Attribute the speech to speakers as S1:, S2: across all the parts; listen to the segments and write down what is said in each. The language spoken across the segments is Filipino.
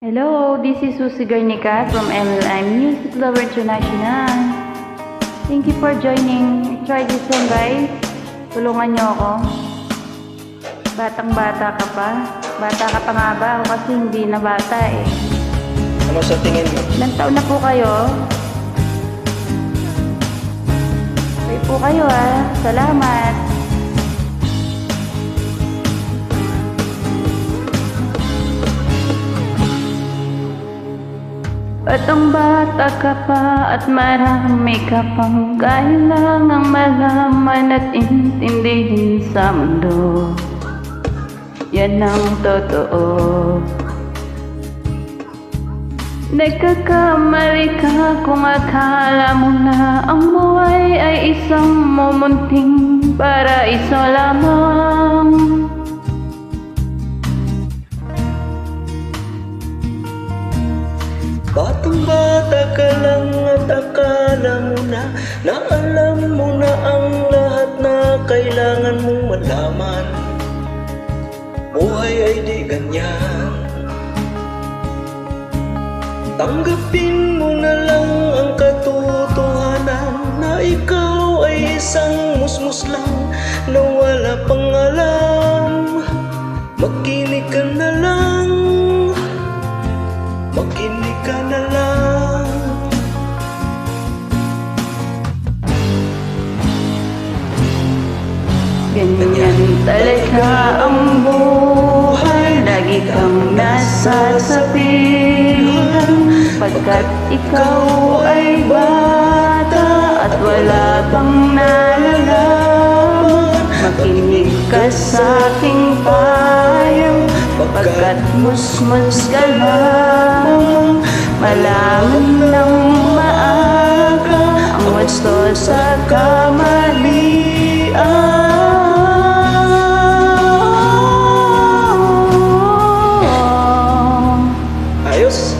S1: Hello, this is Susie Garnica from MLM Music Lover International. Thank you for joining. Try this one, guys. Tulungan nyo ako. Batang-bata ka pa. Bata ka pa nga ba? Ako kasi hindi na bata eh.
S2: Ano sa tingin mo?
S1: Ilang taon na po kayo? Okay po kayo ah. Salamat. Batang bata ka pa at marami ka pang kailangang malaman at intindihin sa mundo. Yan ang totoo. Nagkakamali ka kung akala mo na ang buhay ay isang mumunting paraiso lamang.
S2: Batang-bata ka lang at akala mo na alam mo na ang lahat na kailangan mong malaman. Buhay ay di ganyan. Tanggapin mo na lang ang katotohanan na ikaw ay isang musmus lang na wala pang alam. Makinig ka na lang, makinig ka na lang.
S1: Ganyan talaga ang buhay, lagi kang nasasabihan, pagkat ikaw ay bata at wala pang nalalaman. Makinig ka sa aking payo, pagkat musmus ka lang. Malaman ng maaga ang wasto sa kamalian.
S2: Ayos.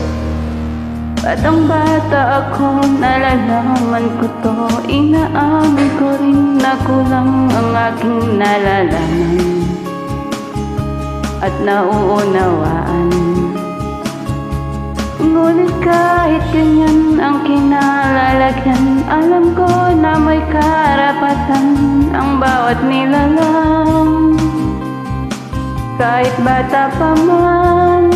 S1: Batang bata ako, nalalaman ko to. Inaamin ko rin na kulang ang aking nalalaman at nauunawaan. Ngunit kahit ganyan ang kinalalagyan, alam ko na may karapatan ang bawat nilalang. Kahit bata pa man,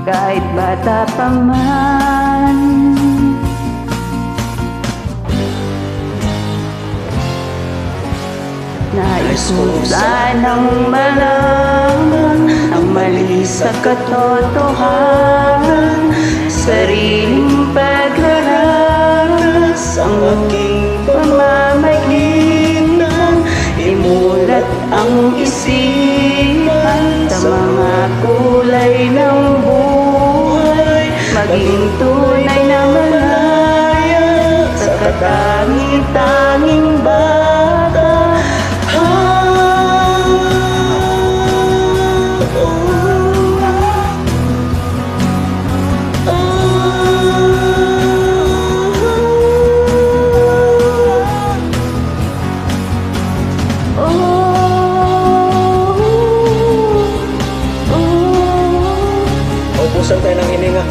S1: kahit bata pa man. Nais ko sanang malaman ang mali sa katotohanan, sariling paglaranas
S2: Ang aking
S1: pamamagitan, imulat ang isipan sa mga kulay ng buhay, maging tunay na malaya sa katangi-tanging bata.
S2: Ubusan tayo ng hininga.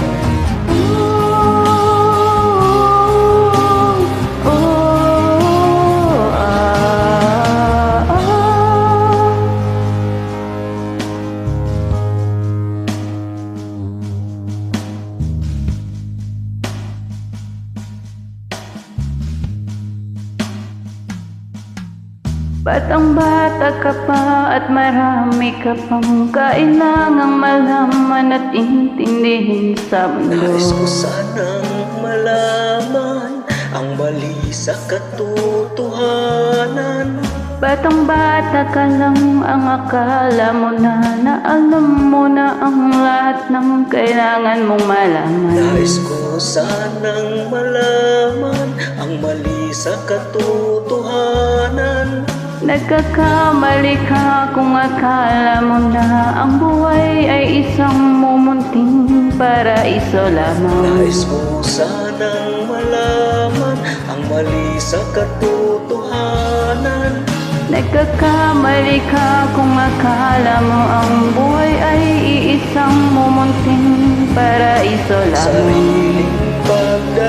S1: Batang bata ka pa at marami ka pang kailangang malaman at intindihin sa mundo.
S2: Nais ko sanang malaman ang mali sa katotohanan.
S1: Batang bata ka lang, ang akala mo na alam mo na ang lahat ng kailangan mong malaman.
S2: Nais ko sanang malaman ang mali sa katotohanan.
S1: Nagkakamali ka kung akala mo na ang buhay ay isang mumunting paraiso lamang.
S2: Nais ko sanang malaman ang mali sa katotohanan.
S1: Nagkakamali ka kung akala mo ang buhay ay iisang kang mumunting paraiso lamang.
S2: Sariling pagdaranas.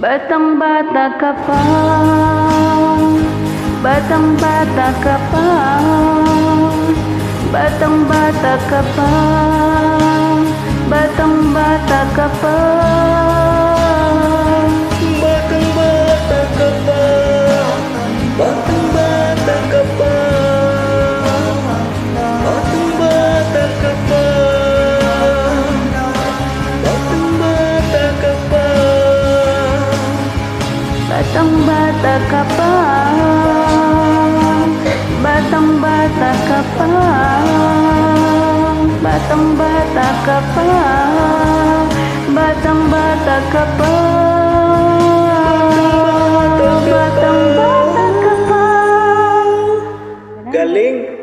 S1: Batang-bata ka pa, batang-bata ka pa, batang-bata ka pa, batang-bata ka pa.
S2: Batang-bata ka pa, batang-bata ka pa, batang-bata ka pa, batang-bata ka pa,
S1: Batang-bata ka pa, batang-bata ka pa, batang-bata ka pa, batang-bata ka pa, batang-bata ka pa.
S2: galing.